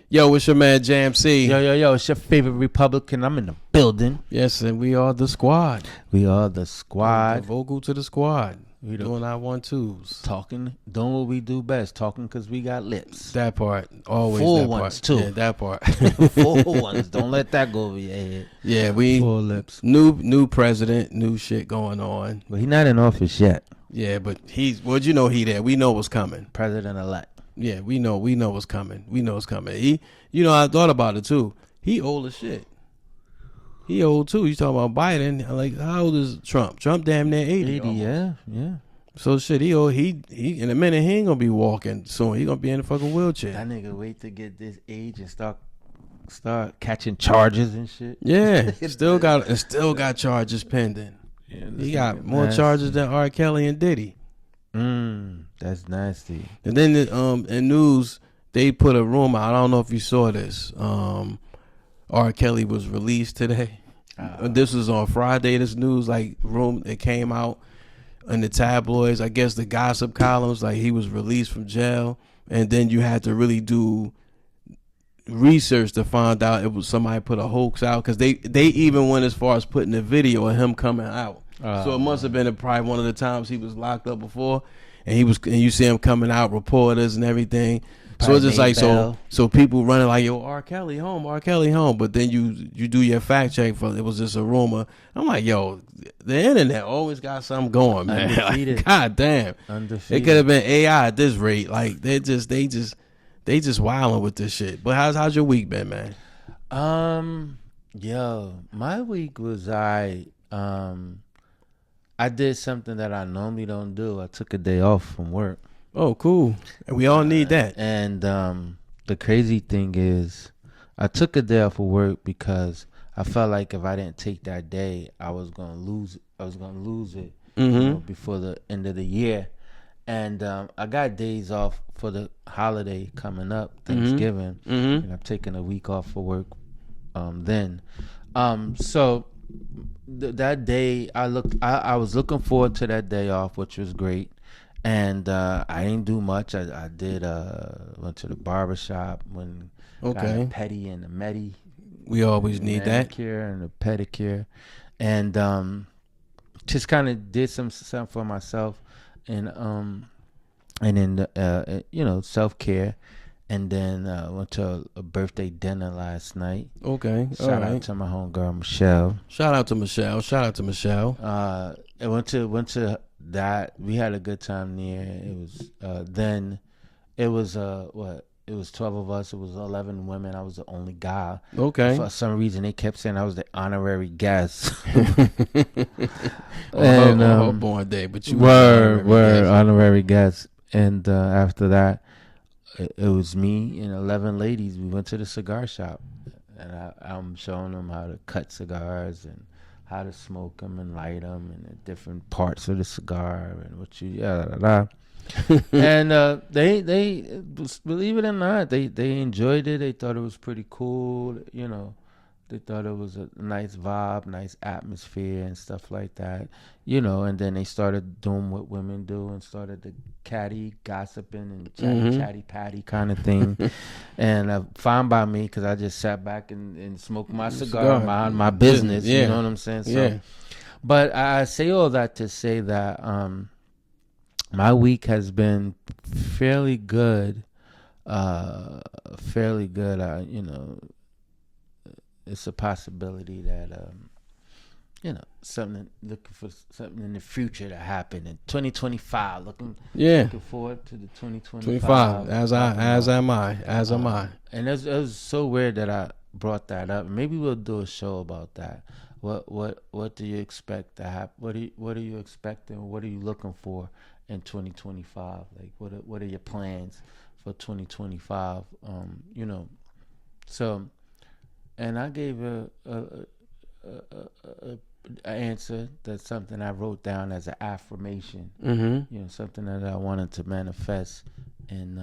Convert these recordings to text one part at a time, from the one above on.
Yo, it's your man JamC. Yo, it's your favorite Republican. I'm in the building. Yes, and we are the squad. We are the The squad. vocal to the squad. We Doing our 1-2s. Talking, doing what we do best. Talking because we got lips. That part. Always Full that ones, part. too. Yeah, that part. Full ones. Don't let that go over your head. Yeah, we Full lips. new president, new shit going on. But he's not in office yet. Yeah, but he's he there. We know what's coming. President-elect. Yeah, we know what's coming. We know what's coming. He, I thought about it too. He old as shit. He old too. You talking about Biden? Like, how old is Trump? Trump damn near 80. 80, yeah. So shit, he old. He in a minute he ain't gonna be walking soon. He gonna be in the fucking wheelchair. That nigga wait to get this age and start catching charges and shit. Yeah, still got charges pending. Yeah, He got more charges than R. Kelly and Diddy. That's nasty. And then in news they put a rumor. I don't know if you saw this. R. Kelly was released today. This was on Friday. This news it came out in the tabloids. I guess the gossip columns, like he was released from jail, and then you had to really do research to find out it was somebody put a hoax out, because they even went as far as putting a video of him coming out. So it must have been probably one of the times he was locked up before, and you see him coming out, reporters and everything. So it's just like so people running like, yo, R. Kelly home, but then you do your fact check for it was just a rumor. I'm like, yo, the internet always got something going, man. Like, God damn, it could have been AI at this rate. Like they just wilding with this shit. But how's your week been, man? Yo, my week was I did something that I normally don't do. I took a day off from work. Oh, cool. And we all need that. And the crazy thing is, I took a day off of work because I felt like if I didn't take that day, I was gonna lose it before the end of the year. And I got days off for the holiday coming up, Thanksgiving, and I'm taking a week off for work. So that day, I was looking forward to that day off, which was great. And I didn't do much. I did went to the barbershop, got a petty and a medi. We always need that. Manicure and a pedicure, and just kind of did something for myself, and then self-care. And then went to a birthday dinner last night. Okay. Shout out to my homegirl Michelle. Shout out to Michelle. I went to that. We had a good time there. It was it was 12 of us. It was 11 women. I was the only guy. Okay. For some reason they kept saying I was the honorary guest. And her born day, but you were honorary guest. And after that, it was me and 11 ladies. We went to the cigar shop, and I'm showing them how to cut cigars and how to smoke them and light them and the different parts of the cigar and and they believe it or not, they enjoyed it. They thought it was pretty cool. They thought it was a nice vibe, nice atmosphere and stuff like that. And then they started doing what women do and started the catty gossiping and chatty patty kind of thing. And fine by me, because I just sat back and smoked my cigar, mind my business. Yeah. You know what I'm saying? So, yeah. But I say all that to say that my week has been fairly good. It's a possibility that looking for something in the future to happen in 2025. Looking forward to the 2025. As am I. And it was so weird that I brought that up. Maybe we'll do a show about that. What do you expect to happen? What are you expecting? What are you looking for in 2025? Like what are your plans for 2025? So. And I gave a answer. That's something I wrote down as an affirmation. Something that I wanted to manifest in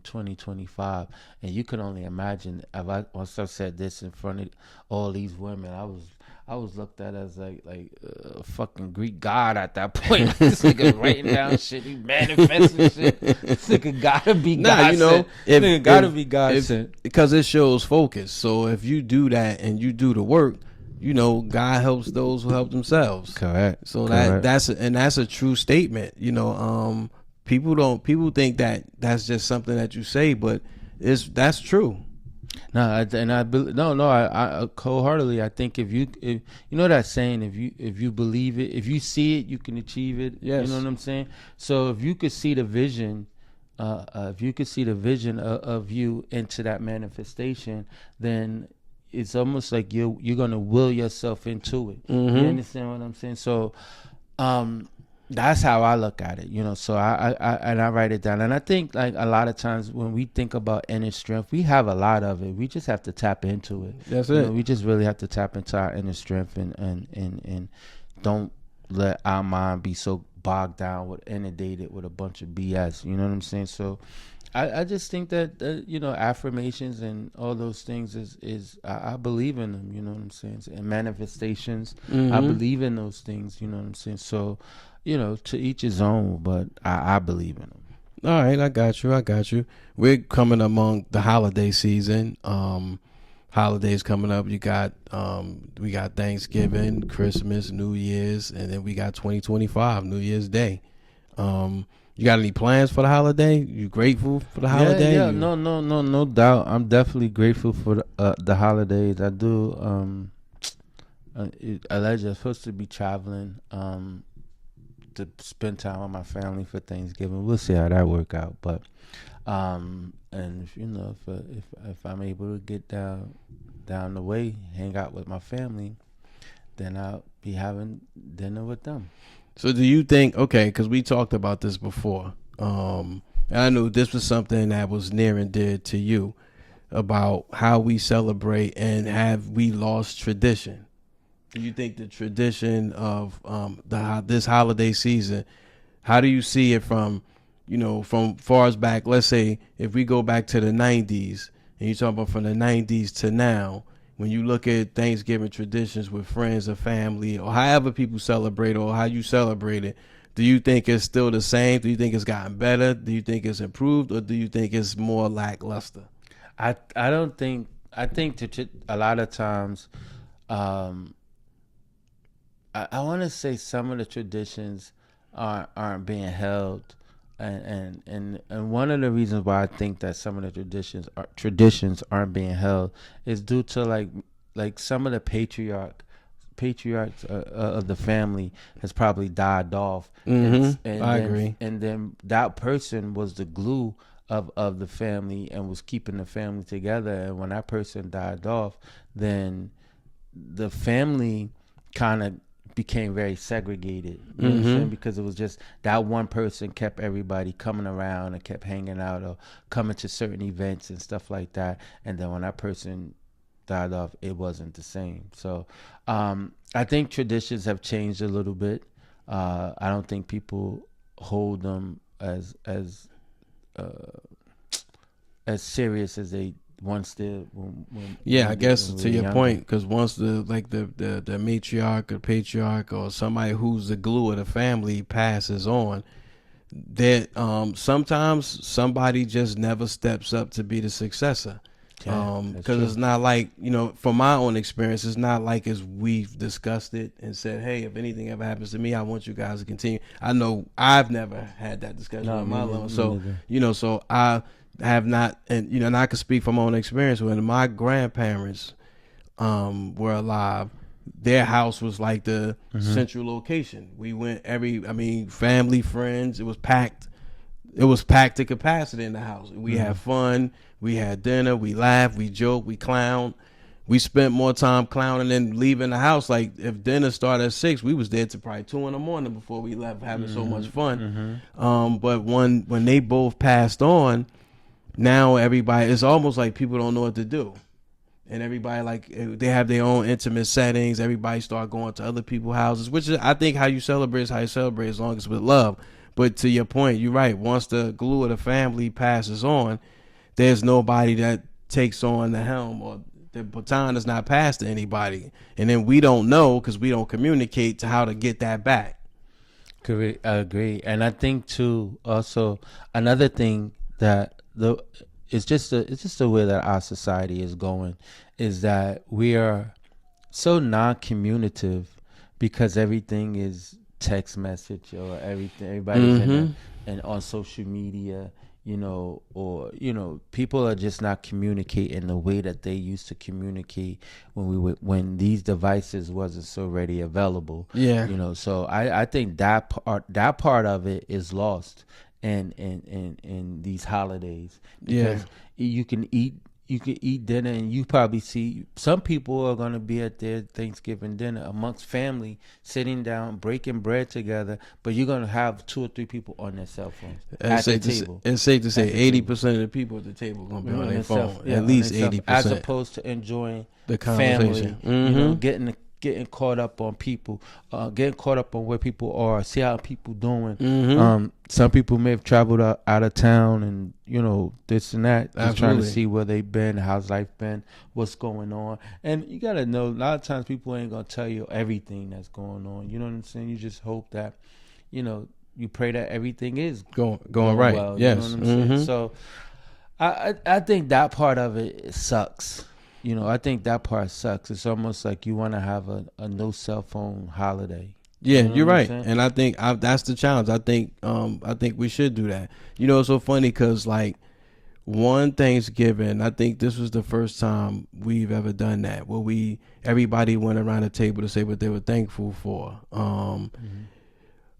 2025. And you can only imagine. Once I said this in front of all these women, I was looked at as like a fucking Greek god at that point. This nigga writing down shit, he manifesting shit. This nigga gotta be Nah, God you know, sent. Nigga gotta be God sent. because it shows focus. So if you do that and you do the work, you know, God helps those who help themselves. Correct. So Correct. that's a true statement. You know, people think that that's just something that you say, but that's true. No, I wholeheartedly. I think if you know that saying, if you believe it, if you see it, you can achieve it. Yes. You know what I'm saying? So if you could see the vision, if you could see the vision of you into that manifestation, then it's almost like you're gonna will yourself into it. Mm-hmm. You understand what I'm saying? So, that's how I look at it, you know. So I write it down, and I think like a lot of times when we think about inner strength, we have a lot of it. We just have to tap into it. That's you it. know, we just really have to tap into our inner strength and don't let our mind be so bogged down with inundated with a bunch of BS. You know what I'm saying? So I just think that you know, affirmations and all those things is I believe in them. You know what I'm saying? And manifestations, I believe in those things. You know what I'm saying? So, you know, to each his own, but I believe in them. All right, I got you. We're coming among the holiday season. Holidays coming up. You got we got Thanksgiving, Christmas, New Year's, and then we got 2025, New Year's Day. You got any plans for the holiday? You grateful for the holiday? Yeah, no doubt. I'm definitely grateful for the holidays. I do. I'm supposed to be traveling to spend time with my family for Thanksgiving. We'll see how that work out. But and if, you know, if I'm able to get down the way, hang out with my family, then I'll be having dinner with them. So do you think, okay, because we talked about this before, and I knew this was something that was near and dear to you, about how we celebrate, and have we lost tradition? Do you think the tradition of this holiday season, how do you see it from, you know, from far as back, let's say if we go back to the 90s, and you talk about from the 90s to now, when you look at Thanksgiving traditions with friends or family, or however people celebrate, or how you celebrate it, do you think it's still the same? Do you think it's gotten better? Do you think it's improved? Or do you think it's more lackluster? I don't think, I think a lot of times, I want to say some of the traditions aren't being held, and one of the reasons why I think that some of the traditions aren't being held is due to like some of the patriarchs of the family has probably died off. I agree. And then that person was the glue of the family and was keeping the family together. And when that person died off, then the family kind of became very segregated, you know what I'm saying? Because it was just that one person kept everybody coming around and kept hanging out or coming to certain events and stuff like that. And then when that person died off, it wasn't the same. So I think traditions have changed a little bit. I don't think people hold them as serious as they once did. I guess to your point, because once the matriarch or patriarch or somebody who's the glue of the family passes on, that sometimes somebody just never steps up to be the successor. Because it's not like, you know, from my own experience, it's not like as we've discussed it and said, hey, if anything ever happens to me, I want you guys to continue. I know I've never had that discussion on my level. So, you know, so I have not, and you know, and I can speak from my own experience. When my grandparents were alive, their house was like the central location. We went family, friends. It was packed. It was packed to capacity in the house. We had fun. We had dinner. We laughed. We joked. We clowned. We spent more time clowning than leaving the house. Like if dinner started at 6, we was there till probably 2 a.m. before we left, having so much fun. But when they both passed on, now everybody, it's almost like people don't know what to do. And everybody, like, they have their own intimate settings. Everybody start going to other people's houses, which is, I think, how you celebrate is how you celebrate, as long as it's with love. But to your point, you're right. Once the glue of the family passes on, there's nobody that takes on the helm or The baton is not passed to anybody, and then we don't know because we don't communicate to how to get that back. Correct. I agree, and I think too. Also, another thing that it's just the way that our society is going, is that we are so non-communicative because everything is text message, or everybody's and on social media, or people are just not communicating the way that they used to communicate when these devices wasn't so ready available. So I think that part of it is lost in these holidays, because you can eat dinner, and you probably see some people are going to be at their Thanksgiving dinner amongst family, sitting down, breaking bread together, but you're going to have 2 or 3 people on their cell phones at the table. It's safe to say 80% of the people at the table are going to be on their phone. At least 80%. As opposed to enjoying the conversation. Family, getting caught up on people, getting caught up on where people are, see how people doing. Some people may have traveled out of town, and this and that, just trying to see where they've been, how's life been, what's going on. And you gotta know, a lot of times people ain't gonna tell you everything that's going on. You know what I'm saying? You just hope that, you pray that everything is going right. Well, yes. You know what I'm saying? So I think that part of it sucks. I think that part sucks. It's almost like you want to have a no cell phone holiday. Yeah, you're right, and I think that's the challenge. I think we should do that. It's so funny because like one Thanksgiving, I think this was the first time we've ever done that, where everybody went around the table to say what they were thankful for.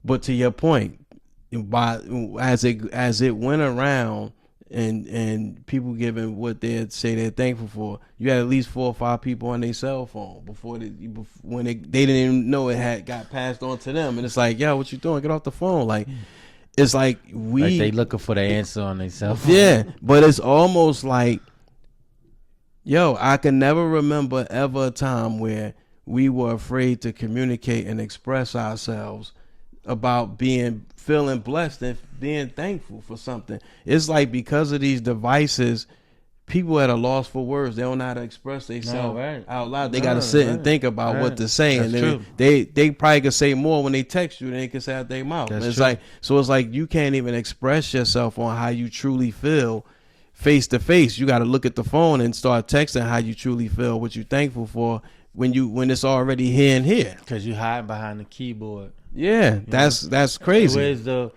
But to your point, as it went around, and people giving what they say they're thankful for, you had at least 4 or 5 people on their cell phone when they didn't even know it had got passed on to them, and it's like, yo, what you doing? Get off the phone. Like, it's like they looking for the answer on their cell phone. Yeah, but it's almost like, yo, I can never remember ever a time where we were afraid to communicate and express ourselves about feeling blessed and being thankful for something. It's like because of these devices, people at a loss for words. They don't know how to express themselves out loud. They got to sit and think about what to say. That's and true. They probably could say more when they text you than they can say out their mouth. It's like you can't even express yourself on how you truly feel face to face. You got to look at the phone and start texting how you truly feel, what you're thankful for when it's already here and here. Because you hide behind the keyboard. Yeah, that's crazy. Whereas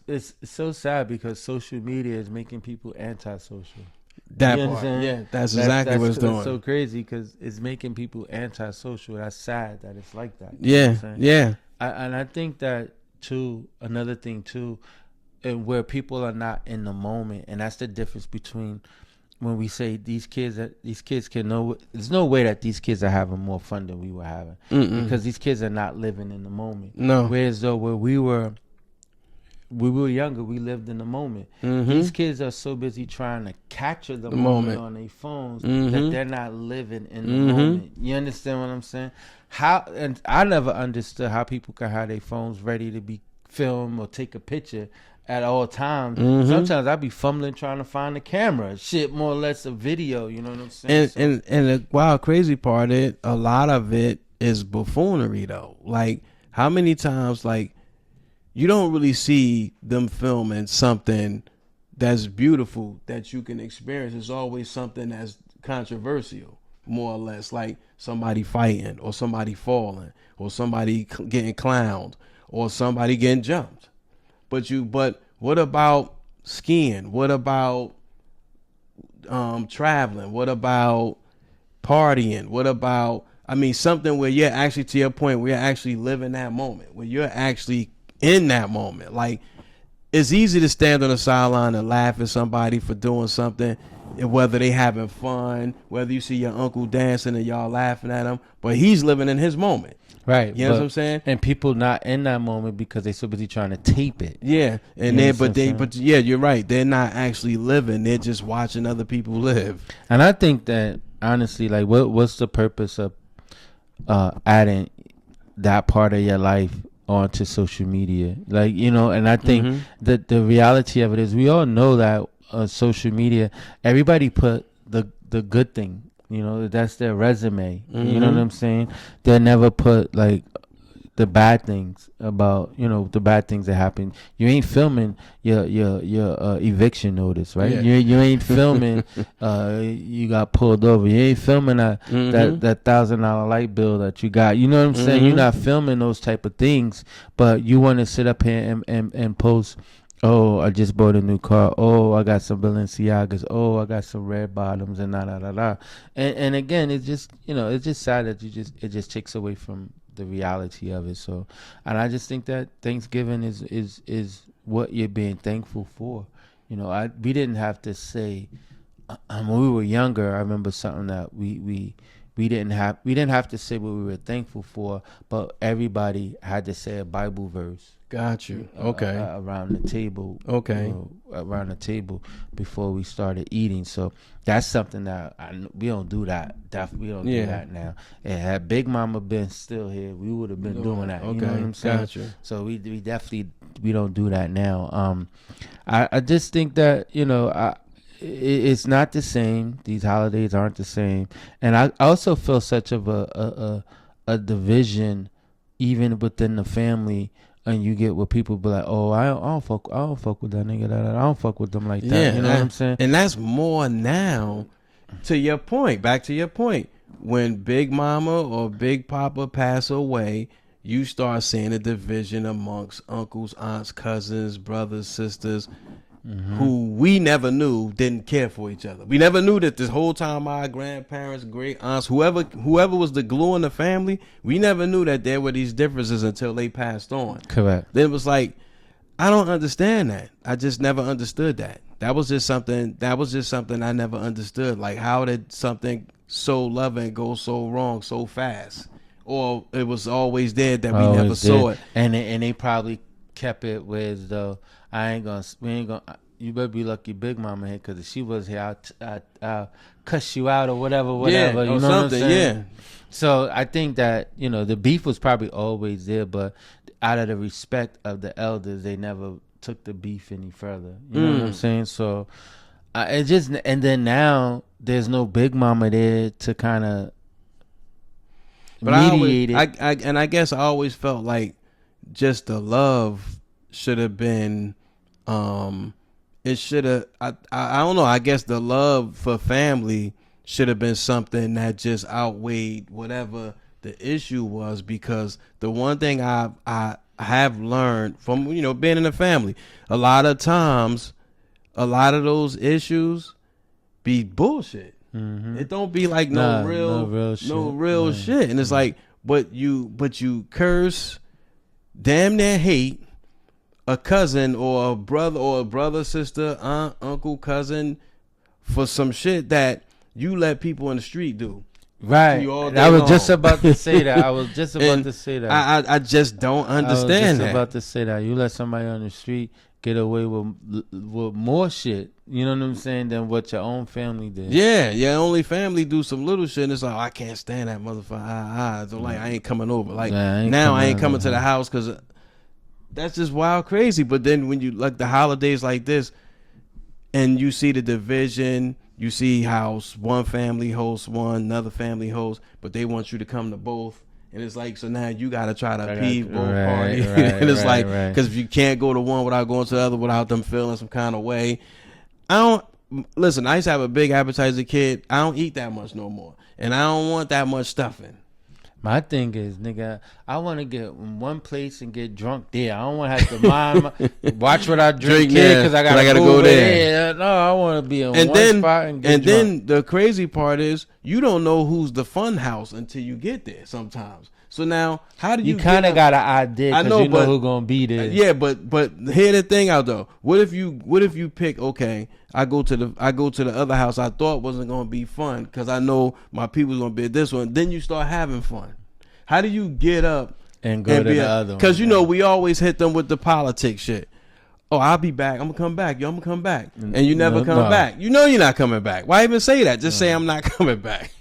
it's so sad because social media is making people antisocial. That part, that's exactly what it's doing. It's so crazy because it's making people antisocial. That's sad that it's like that. And I think that too. Another thing too, and where people are not in the moment, and that's the difference between when we say these kids can know. There's no way that these kids are having more fun than we were having. Because these kids are not living in the moment. No. Whereas though where we were younger, we lived in the moment. These kids are so busy trying to capture the moment on their phones that they're not living in the moment. You understand what I'm saying? And I never understood how people can have their phones ready to be filmed or take a picture at all times. Sometimes I be fumbling trying to find the camera. Shit, more or less a video. You know what I'm saying? And the wild crazy part is a lot of it is buffoonery though. Like how many times you don't really see them filming something that's beautiful that you can experience. It's always something that's controversial, more or less, like somebody fighting or somebody falling or somebody getting clowned or somebody getting jumped. But what about skiing? What about traveling? What about partying? What about, something where you're actually, to your point, where you're actually living that moment, where you're actually in that moment. Like, it's easy to stand on the sideline and laugh at somebody for doing something, whether they having fun, whether you see your uncle dancing and y'all laughing at him, but he's living in his moment. Right. You know what I'm saying? And people not in that moment because they so busy trying to tape it. Yeah. And you're right. They're not actually living. They're just watching other people live. And I think that honestly, like what's the purpose of adding that part of your life onto social media? And I think that the reality of it is we all know that social media, everybody put the good thing You know, that's their resume. You know what I'm saying? They never put like the bad things about, you know, the bad things that happen. You ain't filming your eviction notice, right? Yeah. You ain't filming you got pulled over. You ain't filming that $1,000 light bill that you got. You know what I'm saying? You're not filming those type of things, but you want to sit up here and post, oh, I just bought a new car. Oh, I got some Balenciagas. Oh, I got some red bottoms and da. And again, it's just, you know, it's just sad that it just takes away from the reality of it. So, and I just think that Thanksgiving is what you're being thankful for. You know, we didn't have to say when we were younger. I remember something that we didn't have to say what we were thankful for, but everybody had to say a Bible verse. Got you. Okay. Around the table. Okay. You know, around the table before we started eating. So that's something that we don't do that. Definitely, we don't do that now. And had Big Mama been still here, we would have been doing that. Okay. You know what I'm saying? Got you. So we definitely don't do that now. I just think that, you know, it's not the same. These holidays aren't the same, and I also feel such of a division even within the family. And you get where people be like, oh, I don't fuck with that nigga. I don't fuck with them like that. Yeah, you know what I'm saying? And that's more now. To your point, back to your point, when Big Mama or Big Papa pass away, you start seeing a division amongst uncles, aunts, cousins, brothers, sisters, who we never knew didn't care for each other. We never knew that this whole time our grandparents, great aunts, whoever was the glue in the family, we never knew that there were these differences until they passed on. Correct. Then it was like, I don't understand that. I just never understood that. That was just something I never understood. Like, how did something so loving go so wrong so fast? Or it was always there that we never saw it. And they probably kept it with though. We ain't gonna. You better be lucky Big Mama here, because if she was here, I'll cuss you out or whatever. Yeah, you or know what I'm something. saying? Yeah. So I think that, you know, the beef was probably always there, but out of the respect of the elders, they never took the beef any further. You know what I'm saying? So it just, and then now there's no Big Mama there to kind of mediate it. I guess I always felt like just the love should have been, it should have, I don't know, I guess the love for family should have been something that just outweighed whatever the issue was, because the one thing I have learned from, you know, being in a family, a lot of times, a lot of those issues be bullshit. It don't be like no real shit. And it's like, but you curse, damn near hate a cousin or a brother, sister, aunt, uncle, cousin for some shit that you let people in the street do. Right. I was just about to say that. I just don't understand that. About to say that. You let somebody on the street get away with more shit, you know what I'm saying, than what your own family did. Yeah, your only family do some little shit and it's like, oh, I can't stand that motherfucker. So like, I ain't coming over. Like, I ain't coming to the house, because that's just wild crazy. But then when you like the holidays like this and you see the division, you see how one family hosts one, another family hosts, but they want you to come to both. And it's like, so now you got to try to appease both parties. And it's because if you can't go to one without going to the other, without them feeling some kind of way. Listen, I used to have a big appetite as a kid. I don't eat that much no more. And I don't want that much stuffing. My thing is, nigga, I want to get in one place and get drunk there. I don't want to have to watch what I drink here, because I gotta go there. No, I want to be in one spot and get drunk. Then the crazy part is, you don't know who's the fun house until you get there sometimes. So now, how do you kind of got an idea, because you know who's gonna be there. Yeah, but hear the thing out though. What if you pick, okay, I go to the other house I thought wasn't gonna be fun, because I know my people's gonna be at this one. Then you start having fun. How do you get up and go to the other one? Because you know we always hit them with the politics shit. Oh, I'll be back. I'm gonna come back. Yo, I'm gonna come back, and you never come back. You know you're not coming back. Why even say that? Just say I'm not coming back.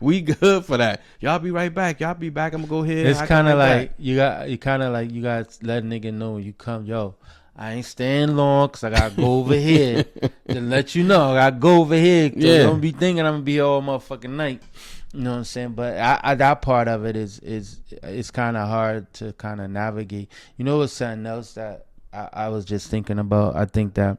We good for that. Y'all be right back. Y'all be back. I'm gonna go ahead. It's kind of like you guys let a nigga know when you come. Yo, I ain't staying long because I got to go over here to let you know. I got to go over here. Yeah. Don't be thinking I'm going to be here all motherfucking night. You know what I'm saying? But I that part of it is it's kind of hard to kind of navigate. You know what's something else that I was just thinking about? I think that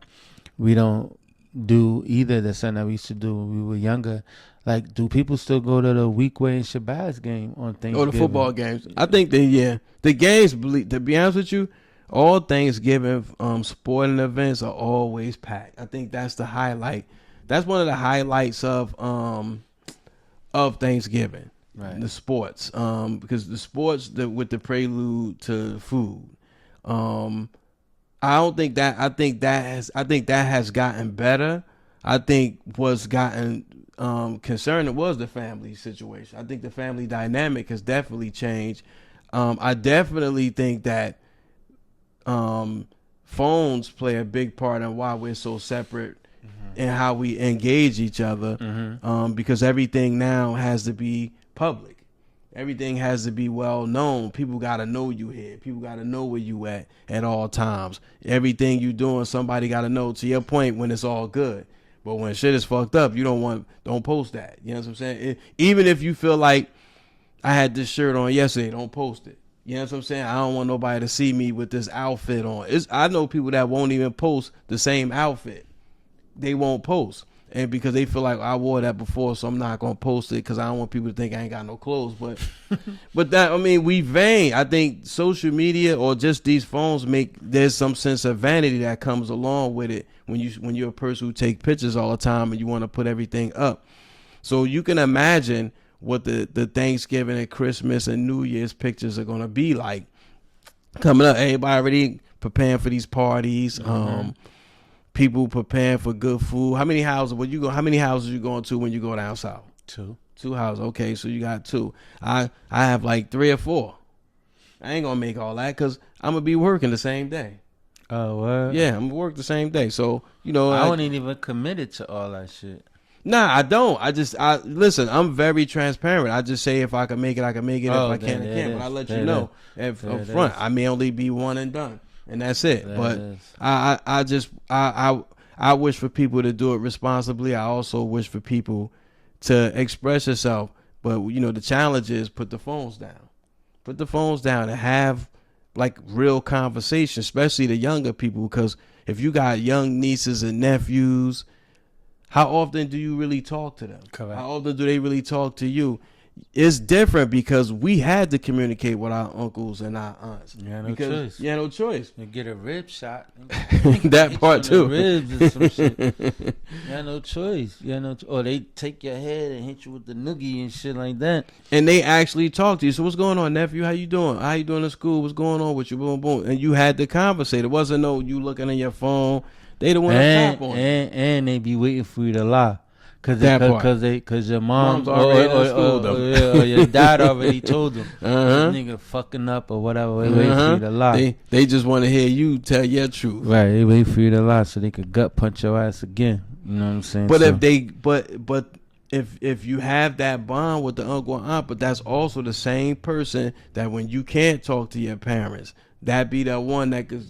we don't do either the something that we used to do when we were younger. Like, do people still go to the Weekway and Shabazz game on Thanksgiving? Or the football games. I think the games, to be honest with you, all Thanksgiving sporting events are always packed. I think that's the highlight. That's one of the highlights of Thanksgiving, Right. the sports, because the sports with the prelude to food. I don't think that. I think that has gotten better. I think what's gotten concerning was the family situation. I think the family dynamic has definitely changed. I definitely think that phones play a big part in why we're so separate and how we engage each other, because everything now has to be public. Everything has to be well known. People got to know you here. People got to know where you at all times. Everything you doing, somebody got to know. To your point, when it's all good, but when shit is fucked up, you don't post that. You know what I'm saying? Even if you feel like I had this shirt on yesterday, don't post it. You know what I'm saying? I don't want nobody to see me with this outfit on. I know people that won't even post the same outfit. They won't post. And because they feel like I wore that before, so I'm not going to post it because I don't want people to think I ain't got no clothes. But that, I mean, we vain. I think social media or just these phones there's some sense of vanity that comes along with it when you're a person who take pictures all the time and you want to put everything up. So you can imagine what the Thanksgiving and Christmas and New Year's pictures are going to be like coming up. Everybody already preparing for these parties. People preparing for good food. How many houses you going to when you go down south? Two houses. Okay, so you got two. I have like 3 or 4. I ain't gonna make all that because I'm gonna be working the same day. Oh, what? Yeah, I'm gonna work the same day. So I wasn't even committed to all that shit. Nah, I don't. I listen. I'm very transparent. I just say if I can make it, I can make it. If I can't, I can't. But I let you know up front. I may only be one and done. And that's it. But I wish for people to do it responsibly. I also wish for people to express yourself. But the challenge is put the phones down. Put the phones down and have like real conversation, especially the younger people. Because if you got young nieces and nephews, how often do you really talk to them? Correct. How often do they really talk to you? It's different because we had to communicate with our uncles and our aunts. Yeah, no choice. Yeah, no choice. You get a rib shot. That part too. Ribs or some shit. Yeah, no choice. Or they take your head and hit you with the noogie and shit like that. And they actually talk to you. So what's going on, nephew? How you doing? How you doing in school? What's going on with you? Boom, boom. And you had to conversate. It wasn't no you looking at your phone. They the one to tap on. And they be waiting for you to lie. Cause your mom's already in school, or your dad already told them, this nigga fucking up or whatever. They wait for you to lie. They just want to hear you tell your truth. Right, they wait for you to lie so they could gut punch your ass again. You know what I'm saying? But if you have that bond with the uncle and aunt, but that's also the same person that when you can't talk to your parents, that be that one that could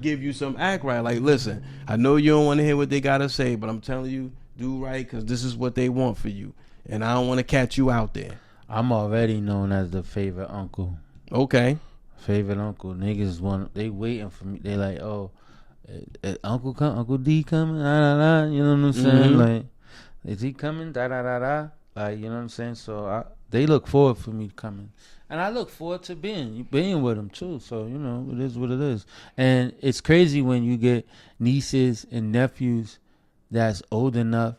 give you some act right. Like, listen, I know you don't want to hear what they gotta say, but I'm telling you, do right because this is what they want for you, and I don't want to catch you out there. I'm already known as the favorite uncle. Okay, favorite uncle. Niggas they waiting for me. They like, oh, Uncle D coming? You know what I'm saying? Like, is he coming? Like, you know what I'm saying? So they look forward for me coming, and I look forward to being with them too. So it is what it is, and it's crazy when you get nieces and nephews that's old enough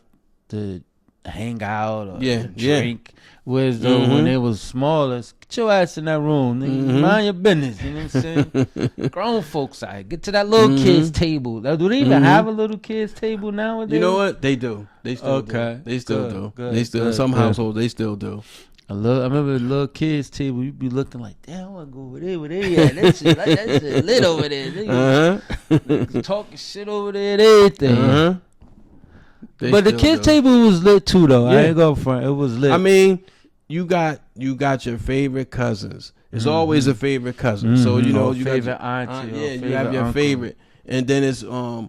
to hang out or drink. Whereas though when they was smaller, get your ass in that room, nigga. Mind your business. You know what I'm saying? Grown folks, get to that little kids table. Do they even have a little kids table nowadays? You know what? They do. They still do. They still do. They still in some households. They still do. I remember the little kids table. You'd be looking like, damn, I want to go over there. Where they at? That shit lit over there. Nigga, talking shit over there and everything. But the kids' table was lit too, though. I ain't going front. It was lit. I mean, you got your favorite cousins. It's always a favorite cousin. So you got favorite auntie. You have your favorite, And then it's the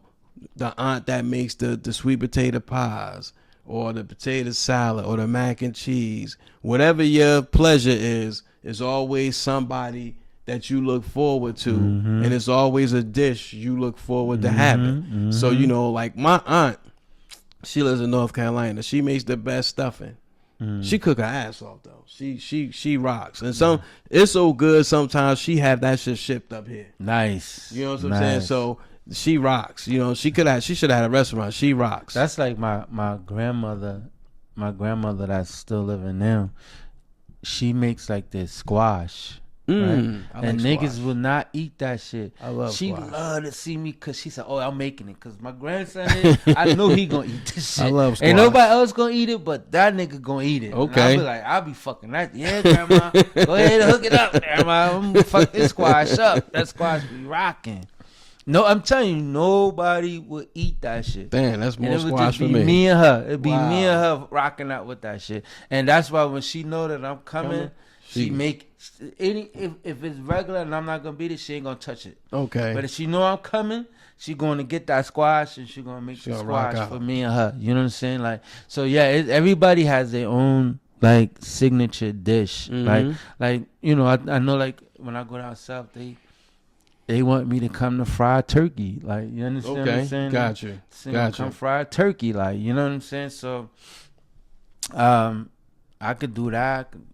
aunt that makes the sweet potato pies or the potato salad or the mac and cheese. Whatever your pleasure is, it's always somebody that you look forward to, and it's always a dish you look forward to having. So, you know, like my aunt, she lives in North Carolina. She makes the best stuffing. She cook her ass off though. She rocks. And it's so good sometimes she have that shit shipped up here. Nice. You know what I'm saying? So she rocks. You know, she should have had a restaurant. She rocks. That's like my grandmother that's still living now. She makes like this squash. Right? And niggas will not eat that shit. I love She squash. love to see me because she said, "Oh, I'm making it." Because my grandson I know he gonna eat this shit. I love squash. Ain't nobody else gonna eat it, but that nigga gonna eat it. Okay. And I'll be fucking that. Yeah, grandma, go ahead and hook it up, grandma. I'm gonna fuck this squash up. That squash be rocking. No, I'm telling you, nobody would eat that shit. Damn, that's more and it would squash just for be me. me and her. It'd be me and her rocking out with that shit. And that's why when she know that I'm coming, she make any if it's regular and I'm not gonna beat it, she ain't gonna touch it. Okay. But if she know I'm coming, she gonna get that squash and she gonna make the squash for me and her. You know what I'm saying? Like, so yeah, everybody has their own like signature dish. Like you know, I know like when I go down south, they want me to come to fried turkey. Like, you understand what I'm saying? Got you. Come fried turkey. Like, you know what I'm saying? So, I could do that. I could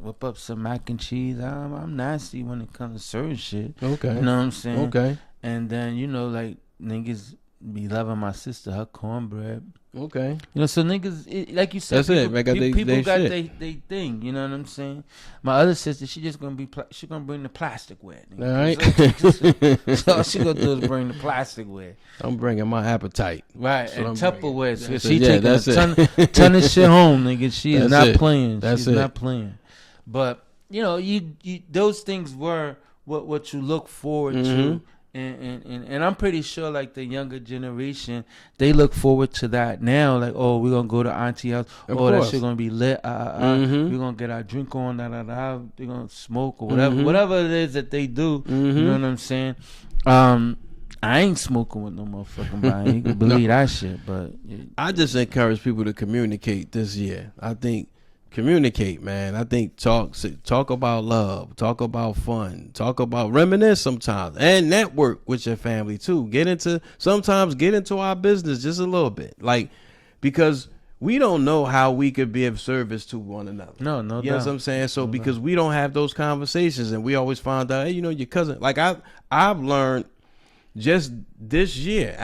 whip up some mac and cheese. I'm nasty when it comes to certain shit. Okay. You know what I'm saying? Okay. And then, you know, like, niggas be loving my sister, her cornbread. Okay. You know, so niggas, like you said, that's people, it. People got shit. they thing. You know what I'm saying? My other sister, she just gonna be, she gonna bring the plasticware. All right. So all she gonna do is bring the plasticware. I'm bringing my appetite. Right, and Tupperware. So she yeah, taking a ton of shit home, nigga. She is not playing. She's not playing. But you know, you those things were what you look forward to. And I'm pretty sure like the younger generation, they look forward to that now. Like, oh, we're gonna go to auntie house. That shit gonna be lit. We're gonna get our drink on. They're gonna smoke or whatever it is that they do. You know what I'm saying? I ain't smoking with no motherfucking body. You can believe that shit. But I just encourage people to communicate this year. I think. Communicate, man. I think talk about love, talk about fun, talk about reminisce sometimes, and network with your family too. Sometimes get into our business just a little bit, like, because we don't know how we could be of service to one another. No, you know what I'm saying? So because we don't have those conversations, and we always find out, hey, you know, your cousin. Like I've learned just this year,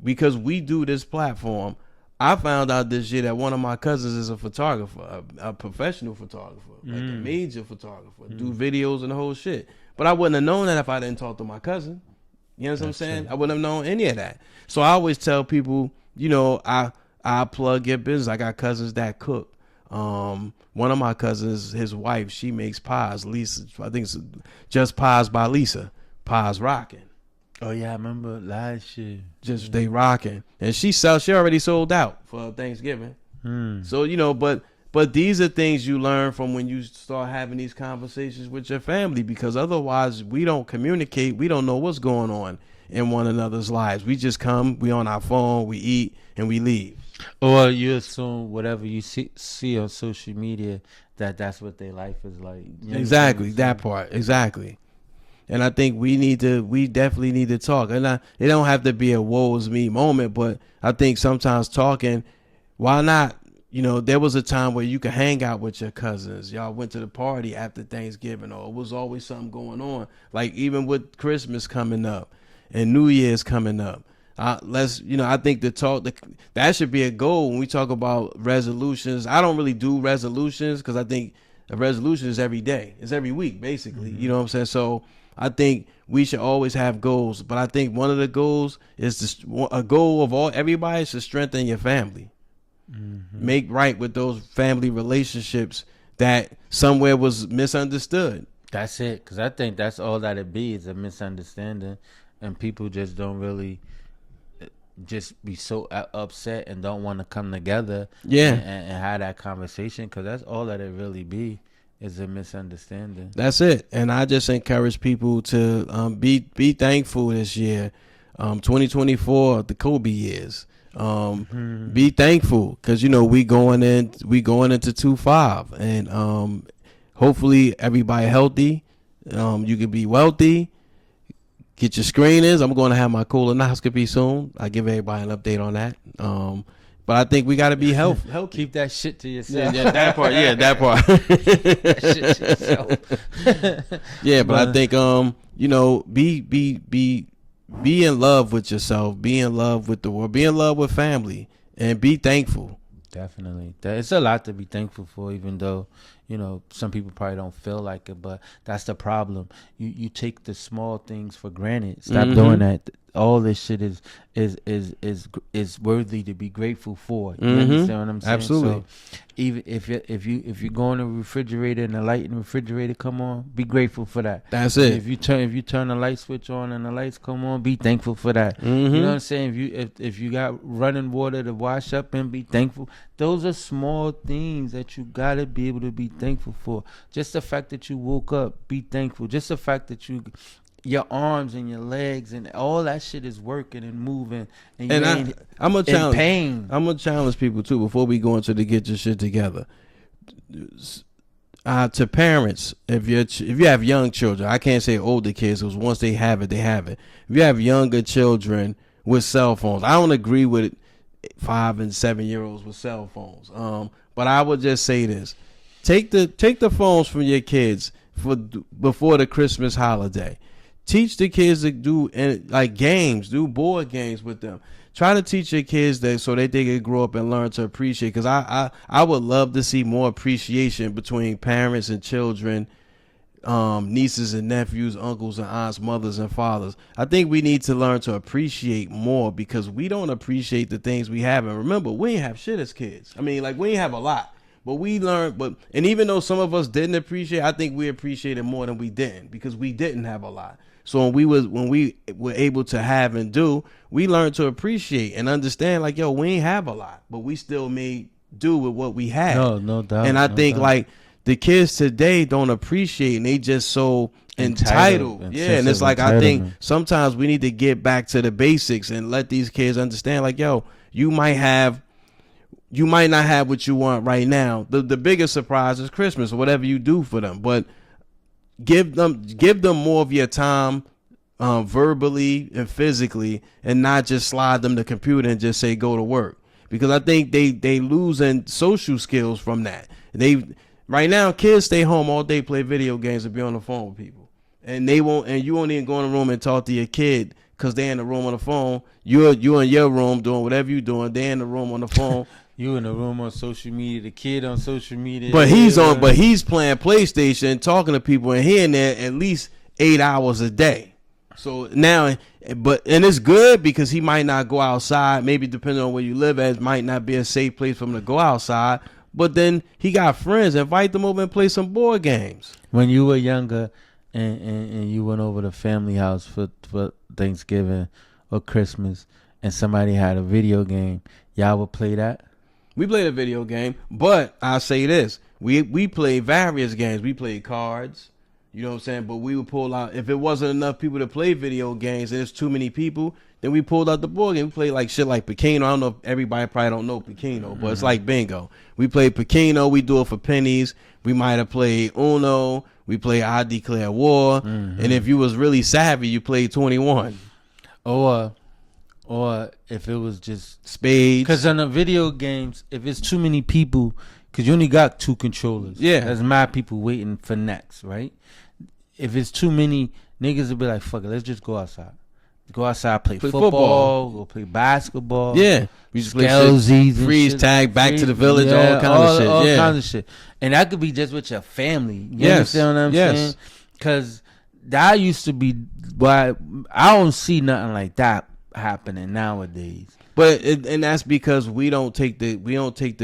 because we do this platform. I found out this year that one of my cousins is a photographer, a professional photographer, like a major photographer, do videos and the whole shit. But I wouldn't have known that if I didn't talk to my cousin. You know what I'm saying? True. I wouldn't have known any of that. So I always tell people, you know, I plug your business. I got cousins that cook. One of my cousins, his wife, she makes pies. Lisa, I think it's Just Pies by Lisa. Pies rocking. Oh yeah, I remember last year. Just they rocking, and she already sold out for Thanksgiving. So you know, but these are things you learn from when you start having these conversations with your family, because otherwise we don't communicate. We don't know what's going on in one another's lives. We just come, we on our phone, we eat, and we leave. Or you assume whatever you see on social media that's what their life is like. You know exactly, that part, exactly. And I think we definitely need to talk. And it don't have to be a woe's me moment, but I think sometimes talking, why not? You know, there was a time where you could hang out with your cousins. Y'all went to the party after Thanksgiving, or it was always something going on. Like even with Christmas coming up and New Year's coming up. I think that should be a goal when we talk about resolutions. I don't really do resolutions because I think a resolution is every day. It's every week, basically. You know what I'm saying? So I think we should always have goals, but I think one of the goals is a goal of everybody is to strengthen your family, make right with those family relationships that somewhere was misunderstood. That's it, because I think that's all that it be is a misunderstanding, and people just don't really just be so upset and don't want to come together, and have that conversation, because that's all that it really be. is a misunderstanding. That's it. And I just encourage people to be thankful this year. 2024, the Kobe years. Be thankful because we going into 2-5, and hopefully everybody healthy. You can be wealthy. Get your screenings. I'm going to have my colonoscopy soon. I'll give everybody an update on that. But I think we got to be healthy. Keep that shit to yourself. Yeah, that part. Yeah, that part. That shit to yourself. Yeah, but I think be in love with yourself. Be in love with the world. Be in love with family, and be thankful. Definitely. It's a lot to be thankful for, even though, some people probably don't feel like it, but that's the problem. You take the small things for granted. Stop doing that. All this shit is worthy to be grateful for. You understand what I'm saying? Absolutely. So even if you go in the refrigerator and the light in the refrigerator come on, be grateful for that. That's it. If you turn the light switch on and the lights come on, be thankful for that. You know what I'm saying? If you got running water to wash up in, be thankful. Those are small things that you gotta be able to be thankful for. Just the fact that you woke up, be thankful. Just the fact that your arms and your legs and all that shit is working and moving, and you ain't I'm gonna in pain. I'm gonna challenge people too before we go into the get your shit together. To parents, if you have young children, I can't say older kids because once they have it, they have it. If you have younger children with cell phones, I don't agree with 5 and 7-year-olds with cell phones. But I would just say this: take the phones from your kids before the Christmas holiday. Teach the kids to do games, do board games with them. Try to teach your kids that so that they can grow up and learn to appreciate. Because I would love to see more appreciation between parents and children, nieces and nephews, uncles and aunts, mothers and fathers. I think we need to learn to appreciate more because we don't appreciate the things we have. And remember, we ain't have shit as kids. I mean, we ain't have a lot. But we learned, and even though some of us didn't appreciate, I think we appreciated more than we didn't because we didn't have a lot. So when we were able to have and do, we learned to appreciate and understand we ain't have a lot, but we still made do with what we had. No doubt. And I think the kids today don't appreciate and they just so entitled. Yeah, and it's I think sometimes we need to get back to the basics and let these kids understand you might not have what you want right now. The biggest surprise is Christmas or whatever you do for them, but give them more of your time, verbally and physically, and not just slide them the computer and just say go to work. Because I think they losing social skills from that. Right now kids stay home all day, play video games, and be on the phone with people, and you won't even go in the room and talk to your kid because they're in the room on the phone. You in your room doing whatever you doing. They're in the room on the phone. You in the room on social media, the kid on social media. But he's playing PlayStation, talking to people, and here and there at least 8 hours a day. So now, and it's good because he might not go outside. Maybe depending on where you live at, it might not be a safe place for him to go outside. But then he got friends. Invite them over and play some board games. When you were younger and you went over to family house for Thanksgiving or Christmas and somebody had a video game, y'all would play that? We played a video game, but I'll say this. We played various games. We played cards, you know what I'm saying? But we would pull out, if it wasn't enough people to play video games and there's too many people, then we pulled out the board game. We played shit like Pekino. I don't know if everybody probably don't know Pekino, but it's like bingo. We played Pekino. We do it for pennies. We might have played Uno. We played I Declare War. And if you was really savvy, you played 21. Or if it was just spades. Because on the video games, if it's too many people, because you only got 2 controllers. Yeah. There's mad people waiting for next, right? If it's too many, niggas will be like, fuck it, let's just go outside. Go outside, play football, go play basketball. Yeah. We just play freeze tag, back to the village, all kinds of shit. And that could be just with your family. You understand what I'm saying? Because that used to be, but I don't see nothing like that happening nowadays. But and that's because we don't take the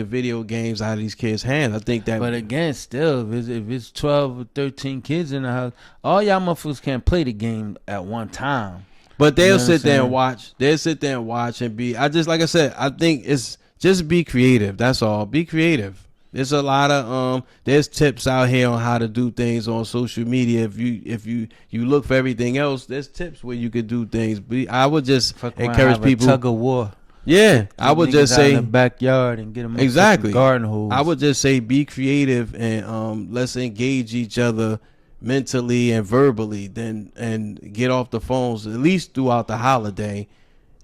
video games out of these kids' hands. I think that. But again, still, if it's 12 or 13 kids in the house, all y'all motherfuckers can't play the game at one time. But they'll sit there and watch. They'll sit there and watch and be. Like I said, I think it's just be creative. That's all. Be creative. There's a lot of there's tips out here on how to do things on social media. If you look for everything else, there's tips where you could do things. But I would just encourage people. Tug of war. Yeah, I would just say in the backyard and get them exactly garden hose. I would just say be creative and let's engage each other mentally and verbally. And get off the phones at least throughout the holiday,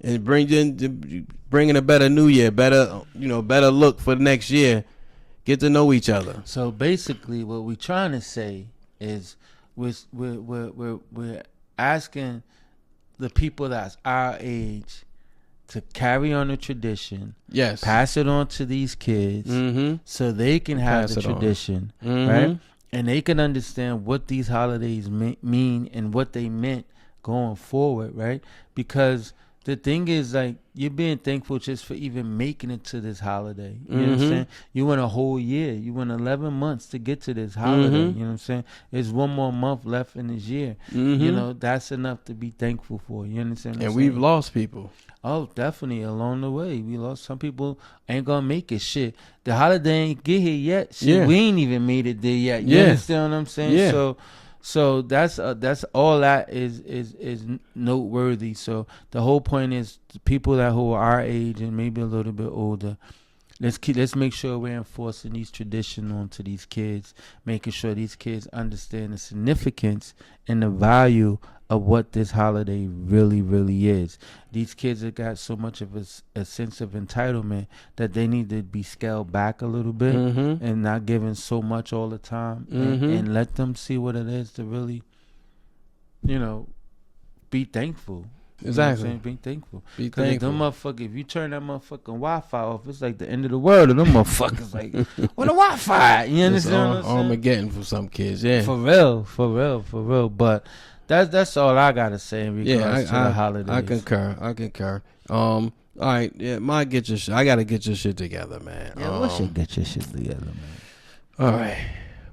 and bringing a better new year, better look for the next year. Get to know each other. So basically, what we're trying to say is we're asking the people that's our age to carry on the tradition. Yes. Pass it on to these kids so they can have the tradition, right? And they can understand what these holidays mean and what they meant going forward, right? Because the thing is, like, you're being thankful just for even making it to this holiday. You know what I'm saying? You went a whole year. You went 11 months to get to this holiday. You know what I'm saying? There's one more month left in this year. You know, that's enough to be thankful for. You understand what I'm saying? And we've lost people. Oh, definitely along the way. We lost some people. Ain't gonna make it. Shit, the holiday ain't get here yet. Shit, we ain't even made it there yet. You understand what I'm saying? Yeah. So that's all that is noteworthy. So the whole point is the people who are our age and maybe a little bit older. Let's make sure we're enforcing these traditions onto these kids, making sure these kids understand the significance and the value of what this holiday really, really is. These kids have got so much of a sense of entitlement that they need to be scaled back a little bit and not given so much all the time and let them see what it is to really, be thankful. Exactly. You know be thankful. Be thankful. Them motherfucker, if you turn that motherfucking Wi-Fi off, it's like the end of the world. And them motherfuckers like, what the Wi-Fi? You understand what I'm saying? Armageddon for some kids, yeah. For real. But that's all I gotta say in regards to the holidays. I concur. All right, yeah, I gotta get your shit together, man. Yeah, we should get your shit together, man. All right.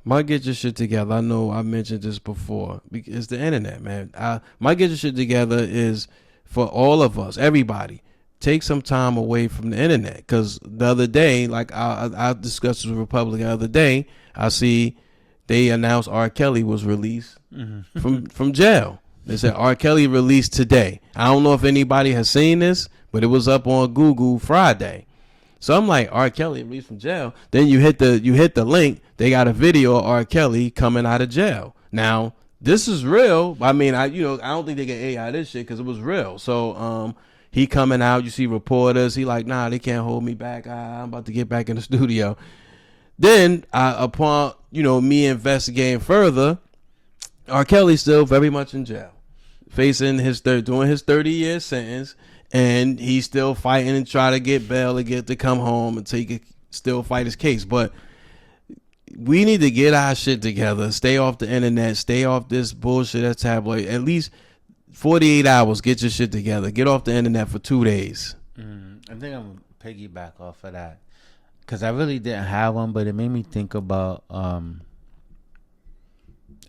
My get your shit together. I know I mentioned this before. It's the internet, man. My get your shit together is for all of us, everybody. Take some time away from the internet. Because the other day, like I discussed with Republic the other day, I see they announced R. Kelly was released from jail. They said R. Kelly released today. I don't know if anybody has seen this, but it was up on Google Friday. So I'm like, R. Kelly released from jail. Then you hit the link. They got a video of R. Kelly coming out of jail. Now this is real. I mean, I don't think they can AI this shit because it was real. So he coming out. You see reporters. He like, nah, they can't hold me back. I'm about to get back in the studio. Then upon me investigating further, R. Kelly's still very much in jail, facing doing his 30-year sentence. And he's still fighting and try to get bail and get to come home and still fight his case. But we need to get our shit together. Stay off the internet. Stay off this bullshit at tabloid. At least 48 hours. Get your shit together. Get off the internet for 2 days. I think I'm gonna piggyback off of that because I really didn't have one, but it made me think about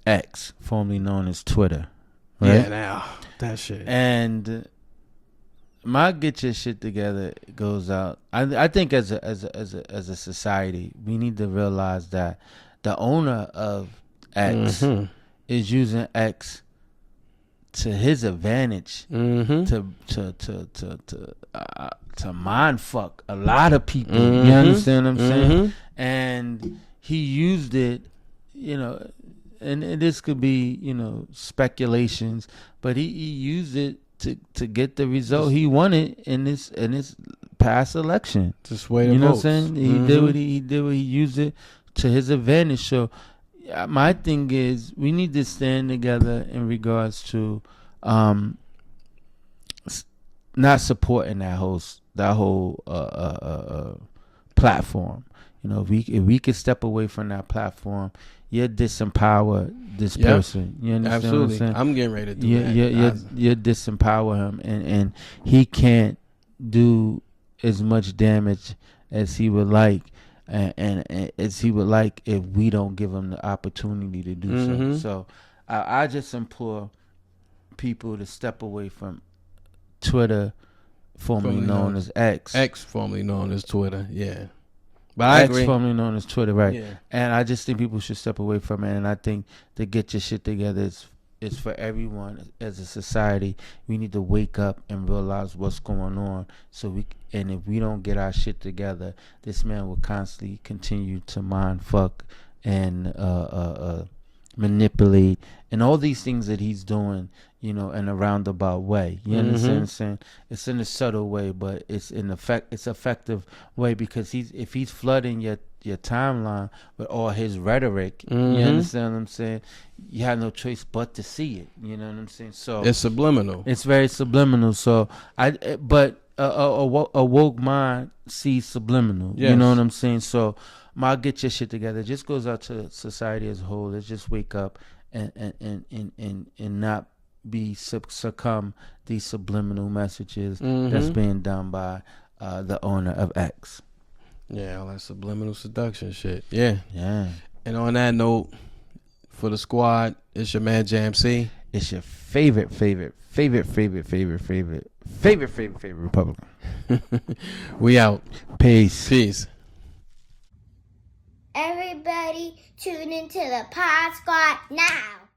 X, formerly known as Twitter. Right? Yeah, now that shit. And my get your shit together goes out. I think as a society, we need to realize that the owner of X is using X to his advantage to mind fuck a lot of people. You understand what I'm saying? And he used it, and this could be speculations, but he used it to get the result he wanted in this past election. To sway the votes. What I'm saying? He did what he used it to his advantage. So my thing is we need to stand together in regards to not supporting that whole platform. If we could step away from that platform, you disempower this person. You understand Absolutely. what I'm saying? I'm getting ready to do that. You disempower him, and he can't do as much damage as he would like, and as he would like if we don't give him the opportunity to do so. So I just implore people to step away from Twitter, formerly known as X. X, formerly known as Twitter, yeah. But I X, agree. formerly known as Twitter, right? Yeah. And I just think people should step away from it. And I think to get your shit together is for everyone as a society. We need to wake up and realize what's going on. And if we don't get our shit together, this man will constantly continue to mind fuck and manipulate and all these things that he's doing, in a roundabout way. You understand what I'm saying? It's in a subtle way, but it's effective way, because if he's flooding your timeline with all his rhetoric, you understand what I'm saying? You have no choice but to see it. You know what I'm saying? So It's subliminal. it's very subliminal. So but a woke mind sees subliminal. Yes. You know what I'm saying? So my get your shit together just goes out to society as a whole. Let's just wake up and not be succumb these subliminal messages that's being done by the owner of X. Yeah, all that subliminal seduction shit. Yeah. Yeah. And on that note, for the squad, it's your man JamC. It's your favorite Republican. We out. Peace. Peace. Everybody tune into the Pod Squad now.